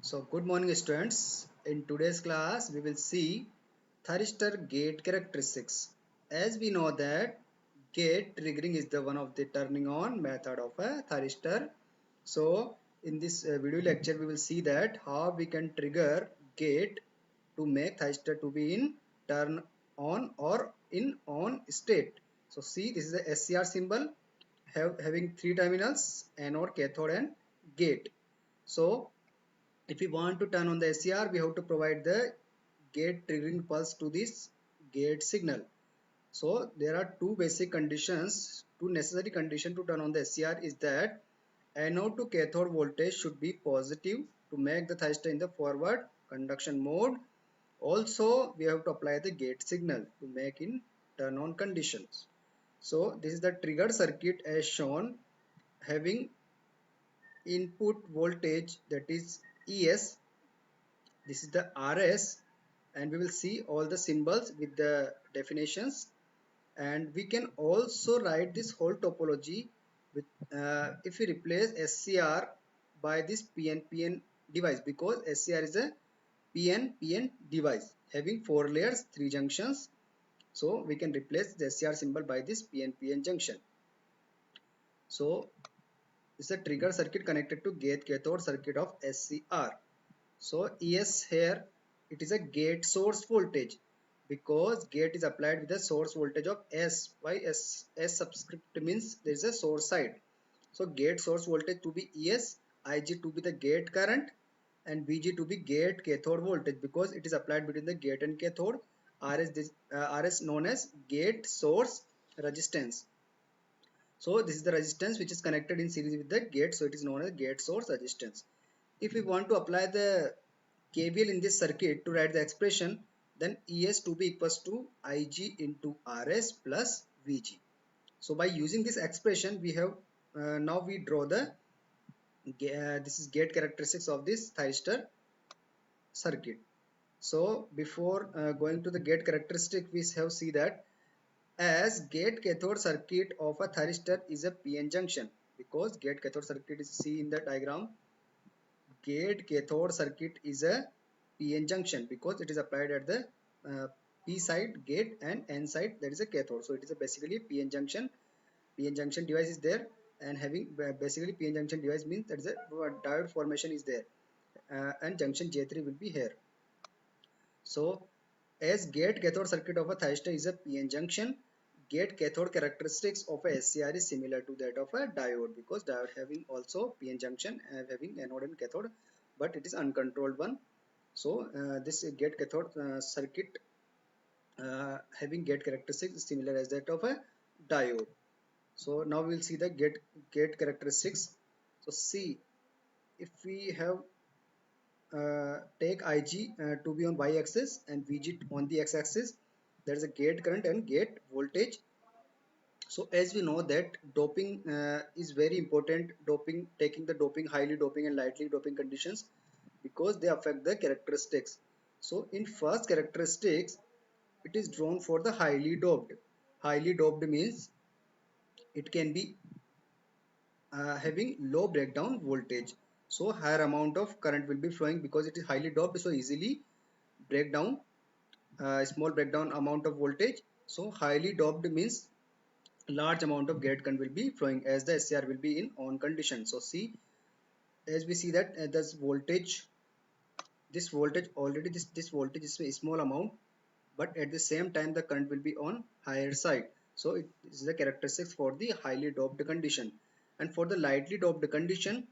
So good morning students. In today's class we will see thyristor gate characteristics. As we know that gate triggering is the one of the turning on method of a thyristor. So in this video lecture we will see that how we can trigger gate to make thyristor to be in turn on or in on state. So see, this is the SCR symbol having three terminals, anode, cathode and gate. So if we want to turn on the SCR, we have to provide the gate triggering pulse to this gate signal. So there are two basic conditions, two necessary conditions to turn on the SCR is that anode to cathode voltage should be positive to make the thyristor in the forward conduction mode. Also, we have to apply the gate signal to make in turn on conditions. So this is the triggered circuit as shown, having input voltage, that is ES. This is the RS, and we will see all the symbols with the definitions, and we can also write this whole topology with if we replace SCR by this PNPN device, because SCR is a PNPN device having four layers, three junctions. So we can replace the SCR symbol by this PNPN junction. So this is a trigger circuit connected to gate cathode circuit of SCR. So ES here, it is a gate source voltage, because gate is applied with the source voltage of S. Why S subscript means there is a source side. So gate source voltage to be ES, IG to be the gate current, and VG to be gate cathode voltage, because it is applied between the gate and cathode. RS known as gate source resistance. So this is the resistance which is connected in series with the gate, so it is known as gate source resistance. If we want to apply the KVL in this circuit to write the expression, then ES to be equals to IG into RS plus VG. So by using this expression, we have now we draw the this is gate characteristics of this thyristor circuit. So before going to the gate characteristic, we have see that as gate cathode circuit of a thyristor is a PN junction, because gate cathode circuit is see in the diagram. Gate cathode circuit is a PN junction because it is applied at the P side gate and N side, that is a cathode. So it is a basically PN junction. PN junction device is there, and having basically PN junction device means that is a diode formation is there, and junction J3 will be here. So as gate cathode circuit of a thyristor is a PN junction, gate cathode characteristics of a SCR is similar to that of a diode, because diode having also PN junction having anode and cathode, but it is uncontrolled one. So this gate cathode circuit having gate characteristics is similar as that of a diode. So now we will see the gate characteristics. So see, if we have take IG to be on y axis and VG on the x axis, there is a gate current and gate voltage. So as we know that doping is very important, doping, taking the doping, highly doping and lightly doping conditions, because they affect the characteristics. So in first characteristics, it is drawn for the highly doped. Highly doped means it can be having low breakdown voltage. So higher amount of current will be flowing because it is highly doped, so easily break down small breakdown amount of voltage. So highly doped means large amount of gate current will be flowing as the SCR will be in on condition. So see, as we see that this voltage, this voltage is a small amount, but at the same time the current will be on higher side. So it is the characteristics for the highly doped condition. And for the lightly doped condition,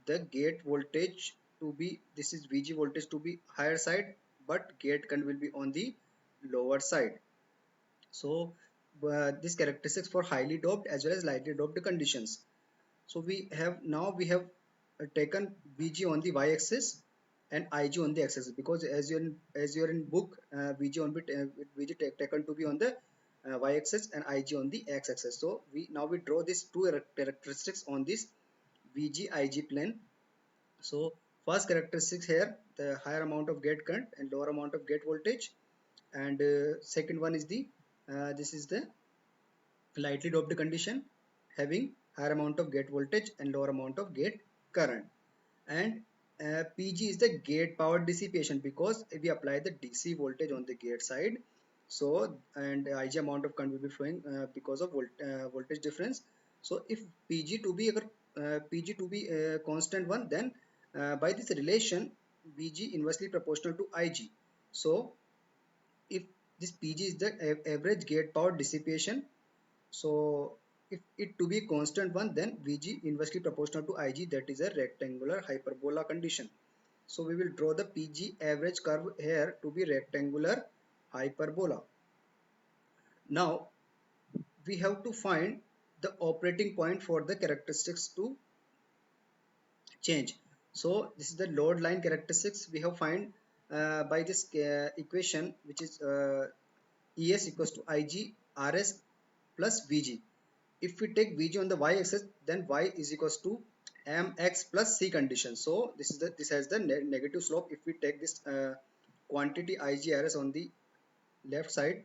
the gate voltage to be, this is VG voltage to be higher side, but gate current will be on the lower side. So this characteristics for highly doped as well as lightly doped conditions. So we have taken VG on the y-axis and IG on the x-axis, because as you're in book, VG on bit VG taken to be on the y-axis and IG on the x-axis. So we draw these two characteristics on this VG IG plane. So first characteristics here, the higher amount of gate current and lower amount of gate voltage, and second one is the this is the lightly doped condition having higher amount of gate voltage and lower amount of gate current. And PG is the gate power dissipation, because if we apply the DC voltage on the gate side, so and Ig amount of current will be flowing because of voltage difference. So if PG to be PG to be a constant one, then by this relation VG inversely proportional to Ig. So if this PG is the average gate power dissipation, so if it to be constant one, then Vg inversely proportional to Ig, that is a rectangular hyperbola condition. So we will draw the PG average curve here to be rectangular hyperbola. Now we have to find the operating point for the characteristics to change. So this is the load line characteristics we have find by this equation, which is Es equals to Ig Rs plus Vg. If we take Vg on the y-axis, then y is equals to mx plus c condition. So this has the negative slope. If we take this quantity IgRs on the left side,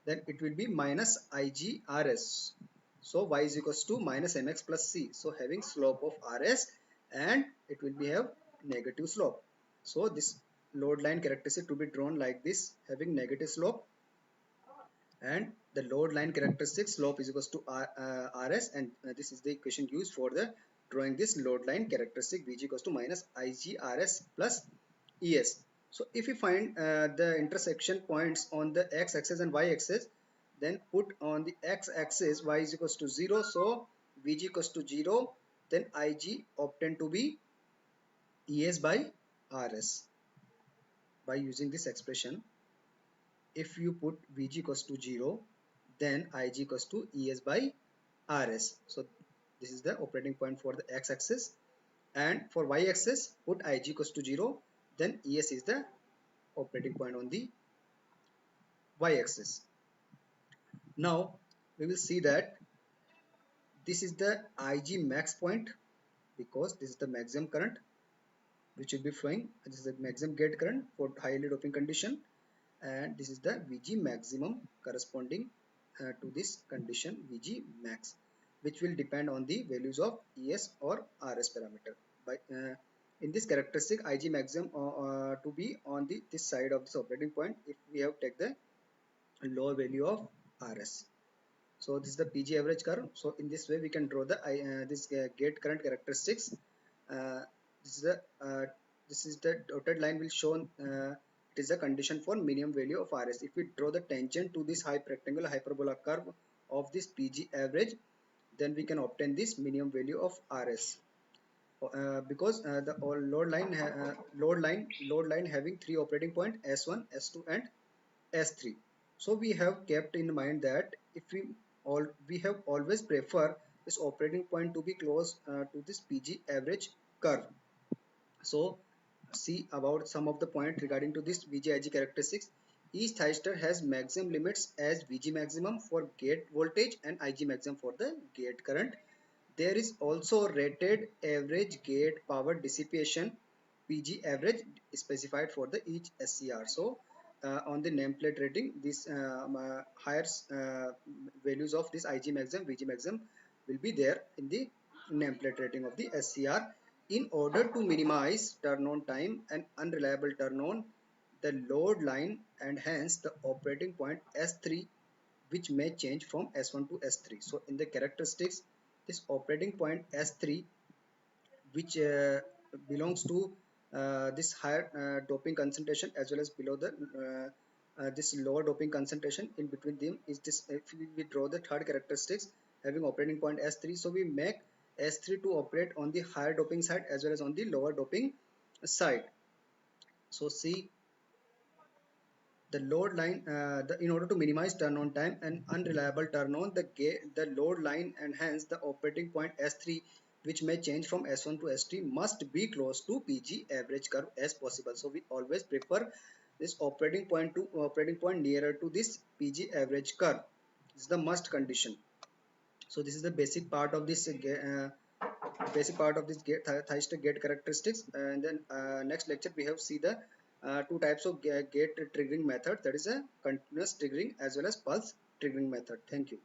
then it will be minus IgRs. So y is equals to minus mx plus c. So having slope of Rs, and it will be have negative slope. So this load line characteristic to be drawn like this, having negative slope, and the load line characteristic slope is equals to Rs, and this is the equation used for the drawing this load line characteristic Vg equals to minus Ig Rs plus Es. So if we find the intersection points on the x-axis and y-axis, then put on the x-axis y is equals to 0, so Vg equals to 0, then Ig obtained to be Es by Rs. By using this expression, if you put Vg equals to 0, then Ig equals to Es by Rs. So this is the operating point for the x-axis, and for y-axis put Ig equals to 0, then Es is the operating point on the y-axis. Now we will see that this is the Ig max point, because this is the maximum current which will be flowing. This is the maximum gate current for highly doping condition, and this is the Vg maximum corresponding to this condition Vg max, which will depend on the values of Es or Rs parameter. By in this characteristic, Ig maximum to be on the this side of this operating point if we have take the lower value of Rs. So this is the PG average curve. So in this way we can draw the this gate current characteristics. Uh, this is the dotted line will show it is a condition for minimum value of Rs. If we draw the tangent to this rectangular hyperbola curve of this PG average, then we can obtain this minimum value of Rs. Because the load line having three operating point S1, S2, and S3. So we have kept in mind that if we have always prefer this operating point to be close to this PG average curve. So see about some of the point regarding to this VG-IG characteristics. Each thyristor has maximum limits as VG maximum for gate voltage and IG maximum for the gate current. There is also rated average gate power dissipation PG average specified for the each SCR. So on the nameplate rating, this higher values of this IG maximum, VG maximum will be there in the nameplate rating of the SCR. In order to minimize turn on time and unreliable turn on, the load line and hence the operating point S3, which may change from S1 to S3. So in the characteristics, this operating point S3, which belongs to this higher doping concentration as well as below the this lower doping concentration, in between them is this. If we draw the third characteristics having operating point S3, so we make S3 to operate on the higher doping side as well as on the lower doping side. So see the load line in order to minimize turn on time and unreliable turn on, the load line and hence the operating point S3, which may change from S1 to S3, must be close to PG average curve as possible. So we always prefer this operating point nearer to this PG average curve. This is the must condition. So this is the basic part of this thyristor gate characteristics, and then next lecture we have see the two types of gate triggering method, that is a continuous triggering as well as pulse triggering method. Thank you.